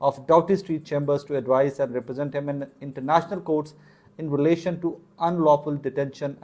of Doughty Street Chambers to advise and represent him in international courts in relation to unlawful detention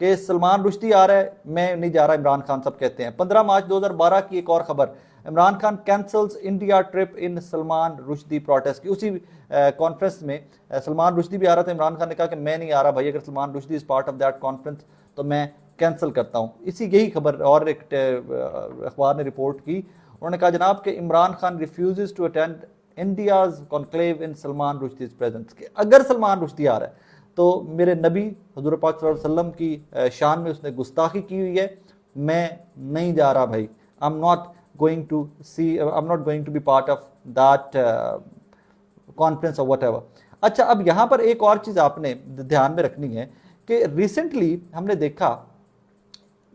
کہ سلمان رشدی آ رہا ہے، میں نہیں جا رہا، عمران خان صاحب کہتے ہیں۔ 15 مارچ 2012 کی ایک اور خبر، عمران خان کینسلز انڈیا ٹرپ ان سلمان رشدی پروٹیسٹ کی۔ اسی کانفرنس میں سلمان رشدی بھی آ رہا تھا، عمران خان نے کہا کہ میں نہیں آ رہا بھائی، اگر Salman Rushdie is part of that conference تو میں کینسل کرتا ہوں۔ اسی یہی خبر اور ایک اخبار نے رپورٹ کی، انہوں نے کہا جناب کہ Imran Khan refuses to attend India's conclave in Salman Rushdie's presence, کہ اگر سلمان رشدی آ رہا ہے تو میرے نبی حضور پاک صلی اللہ علیہ وسلم کی شان میں اس نے گستاخی کی ہوئی ہے، میں نہیں جا رہا بھائی، I'm not going to be part of that conference or whatever۔ اچھا، اب یہاں پر ایک اور چیز آپ نے دھیان میں رکھنی ہے کہ ریسنٹلی ہم نے دیکھا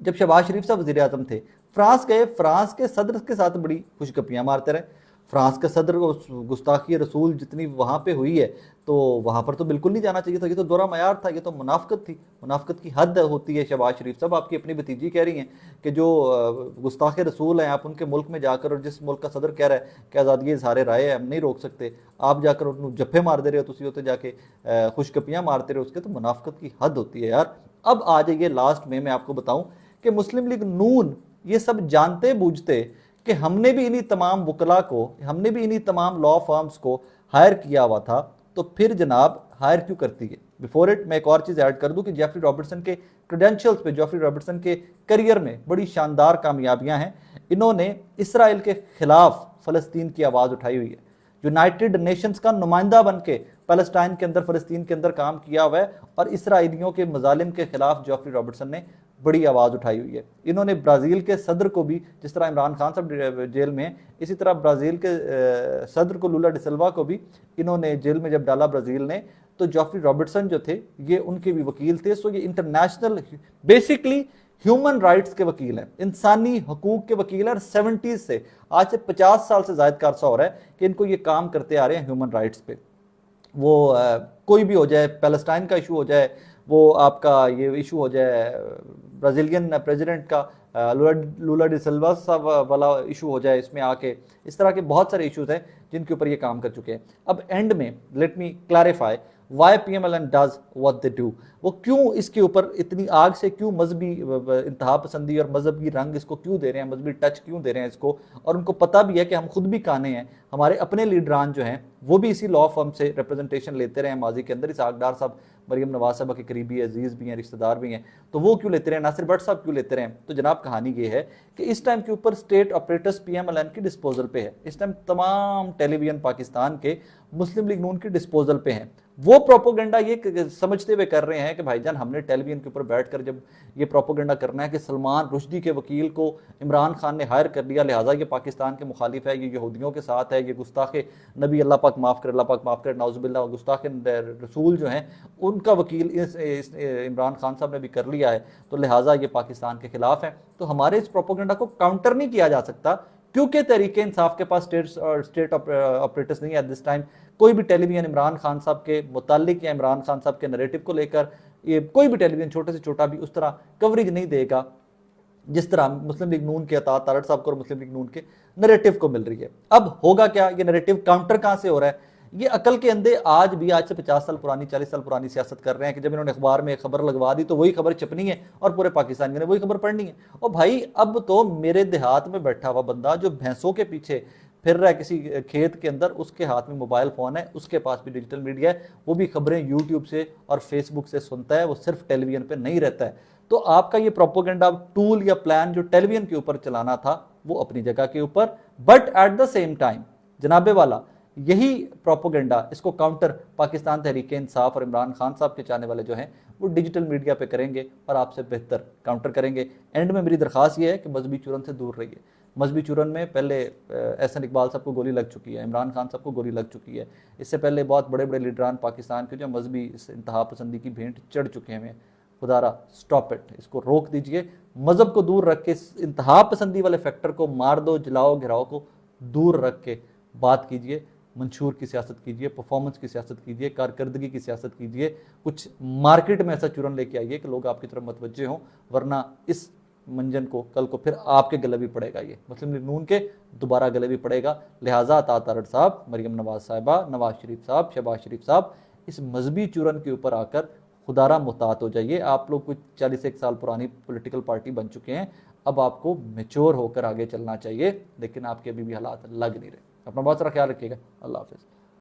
جب شہباز شریف صاحب وزیر اعظم تھے، فرانس گئے، فرانس کے صدر کے ساتھ بڑی خوش گپیاں مارتے رہے۔ فرانس کا صدر گستاخی رسول جتنی وہاں پہ ہوئی ہے تو وہاں پر تو بالکل نہیں جانا چاہیے تھا، یہ تو دورہ معیار تھا، یہ تو منافقت تھی، منافقت کی حد ہوتی ہے۔ شہباز شریف صاحب آپ کی اپنی بھتیجی کہہ رہی ہیں کہ جو گستاخ رسول ہیں آپ ان کے ملک میں جا کر، اور جس ملک کا صدر کہہ رہا ہے کہ آزادی اظہار رائے ہے ہم نہیں روک سکتے، آپ جا کر ان کو جفے مار دے رہے ہو، تسی ہوتے جا کے خوش گپیاں مارتے رہے ہو، اس کے تو منافقت کی حد ہوتی ہے یار۔ اب آ جائیے لاسٹ میں آپ کو بتاؤں کہ مسلم لیگ نون یہ سب جانتے بوجھتے کہ ہم نے بھی انہی تمام وکلاء کو، ہم نے بھی انہی تمام لا فارمز کو ہائر کیا ہوا تھا، تو پھر جناب ہائر کیوں کرتی ہے؟ بیفور اٹ میں ایک اور چیز ایڈ کر دوں کہ جیفری رابرٹسن کے کریڈینشلز پہ، جیفری رابرٹسن کے کریئر میں بڑی شاندار کامیابیاں ہیں۔ انہوں نے اسرائیل کے خلاف فلسطین کی آواز اٹھائی ہوئی ہے، یونائٹڈ نیشنز کا نمائندہ بن کے پیلسٹائن کے اندر، فلسطین کے اندر کام کیا ہوا ہے، اور اسرائیلیوں کے مظالم کے خلاف جیفری رابرٹسن نے بڑی آواز اٹھائی ہوئی ہے۔ انہوں نے برازیل کے صدر کو بھی، جس طرح عمران خان صاحب جیل میں ہیں، اسی طرح برازیل کے صدر کو، لولا ڈی سلوا کو بھی انہوں نے جیل میں جب ڈالا برازیل نے، تو جیفری رابرٹسن جو تھے یہ ان کے بھی وکیل تھے۔ سو یہ انٹرنیشنل بیسکلی ہیومن رائٹس کے وکیل ہیں، انسانی حقوق کے وکیل ہیں، اور 70s سے، آج سے 50 سال سے زائد کا عرصہ ہو رہا ہے کہ ان کو یہ کام کرتے آ رہے ہیں ہیومن رائٹس پہ۔ وہ کوئی بھی ہو جائے، پیلسٹائن کا ایشو ہو جائے، وہ آپ کا یہ ایشو ہو جائے برازیلین پریزیڈنٹ کا لولا ڈی سلوا صاحب والا ایشو ہو جائے، اس میں آ کے اس طرح کے بہت سارے ایشوز ہیں جن کے اوپر یہ کام کر چکے ہیں۔ اب اینڈ میں let me clarify why P M L N does what they do, وہ کیوں اس کے اوپر اتنی آگ سے، کیوں مذہبی انتہا پسندی اور مذہبی رنگ اس کو کیوں دے رہے ہیں، مذہبی ٹچ کیوں دے رہے ہیں اس کو، اور ان کو پتہ بھی ہے کہ ہم خود بھی کانے ہیں، ہمارے اپنے لیڈران جو ہیں وہ بھی اسی لا فرم سے ریپرزنٹیشن لیتے رہے ہیں ماضی کے اندر۔ اسحاق ڈار صاحب مریم نواز صاحبہ کے قریبی عزیز بھی ہیں، رشتہ دار بھی ہیں، تو وہ کیوں لیتے رہے ہیں، ناصر بٹ صاحب کیوں لیتے رہے ہیں؟ تو جناب کہانی یہ ہے کہ اس ٹائم کے اوپر state operators P M L N کی ڈسپوزل پہ ہے، اس ٹائم تمام ٹیلی ویژن پاکستان کے مسلم لیگ نون کی ڈسپوزل پہ ہیں۔ وہ پروپوگنڈا یہ سمجھتے ہوئے کر رہے ہیں کہ بھائی جان ہم نے ٹیلی ویژن کے اوپر بیٹھ کر جب یہ پروپوگنڈا کرنا ہے کہ سلمان رشدی کے وکیل کو عمران خان نے ہائر کر لیا، لہٰذا یہ پاکستان کے مخالف ہے، یہ یہودیوں کے ساتھ ہے، یہ گستاخ نبی، اللہ پاک معاف کرے، اللہ پاک معاف کرے، نعوذ باللہ، گستاخ رسول جو ہیں ان کا وکیل عمران خان صاحب نے بھی کر لیا ہے، تو لہٰذا یہ پاکستان کے خلاف ہیں۔ تو ہمارے اس پروپوگنڈا کو کاؤنٹر نہیں کیا جا سکتا کیونکہ تحریک انصاف کے پاس اسٹیٹ آپریٹرز نہیں ہے ایٹ دس ٹائم۔ کوئی بھی ٹیلی ویژن عمران خان صاحب کے متعلق یا عمران خان صاحب کے نریٹو کو لے کر، یہ کوئی بھی ٹیلی ویژن چھوٹے سے چھوٹا بھی اس طرح کوریج نہیں دے گا جس طرح مسلم لیگ نون کے عطا تارڑ صاحب کو اور مسلم لیگ نون کے نریٹو کو مل رہی ہے۔ اب ہوگا کیا؟ یہ نریٹو کاؤنٹر کہاں سے ہو رہا ہے؟ یہ عقل کے اندھے آج بھی، آج سے 50 سال پرانی، 40 سال پرانی سیاست کر رہے ہیں کہ جب انہوں نے اخبار میں ایک خبر لگوا دی تو وہی خبر چھپنی ہے اور پورے پاکستان نے وہی خبر پڑھنی ہے۔ اور بھائی اب تو میرے دیہات میں بیٹھا ہوا بندہ جو بھینسوں کے پیچھے پھر رہا ہے کسی کھیت کے اندر، اس کے ہاتھ میں موبائل فون ہے، اس کے پاس بھی ڈیجیٹل میڈیا ہے، وہ بھی خبریں یوٹیوب سے اور فیس بک سے سنتا ہے، وہ صرف ٹیلی ویژن پہ نہیں رہتا ہے۔ تو آپ کا یہ پروپوگنڈا ٹول یا پلان جو ٹیلی ویژن کے اوپر چلانا تھا وہ اپنی جگہ کے اوپر، but at the same time جناب والا یہی پروپوگنڈا، اس کو کاؤنٹر پاکستان تحریک انصاف اور عمران خان صاحب کے چاہنے والے جو ہیں وہ ڈیجیٹل میڈیا پہ کریں گے اور آپ سے بہتر کاؤنٹر کریں گے۔ اینڈ میں میری درخواست یہ ہے کہ مذہبی چورن سے دور رہیے۔ مذہبی چورن میں پہلے احسن اقبال صاحب کو گولی لگ چکی ہے، عمران خان صاحب کو گولی لگ چکی ہے، اس سے پہلے بہت بڑے بڑے لیڈران پاکستان کے جو مذہبی انتہا پسندی کی بھینٹ چڑھ چکے ہیں۔ خدا را اسٹاپ اٹ، اس کو روک دیجئے، مذہب کو دور رکھ کے اس انتہا پسندی والے فیکٹر کو مار دو، جلاؤ گھراؤ کو دور رکھ کے بات کیجئے، منشور کی سیاست کیجئے، پرفارمنس کی سیاست کیجئے، کارکردگی کی سیاست کیجئے، کچھ مارکیٹ میں ایسا چورن لے کے آئیے کہ لوگ آپ کی طرف متوجہ ہوں، ورنہ اس منجن کو کل کو پھر آپ کے گلے بھی پڑے گا، یہ مسلم لیگ نون کے دوبارہ گلے بھی پڑے گا۔ لہٰذا عطا تارڑ صاحب، مریم نواز صاحبہ، نواز شریف صاحب، شہباز شریف صاحب اس مذہبی چورن کے اوپر آ کر خدارہ محتاط ہو جائیے. آپ لوگ کچھ 41 سال پرانی پولیٹیکل پارٹی بن چکے ہیں, اب آپ کو میچور ہو کر آگے چلنا چاہیے, لیکن آپ کے ابھی بھی حالات لگ نہیں رہے. اپنا بہت سارا خیال رکھیے گا. اللہ حافظ.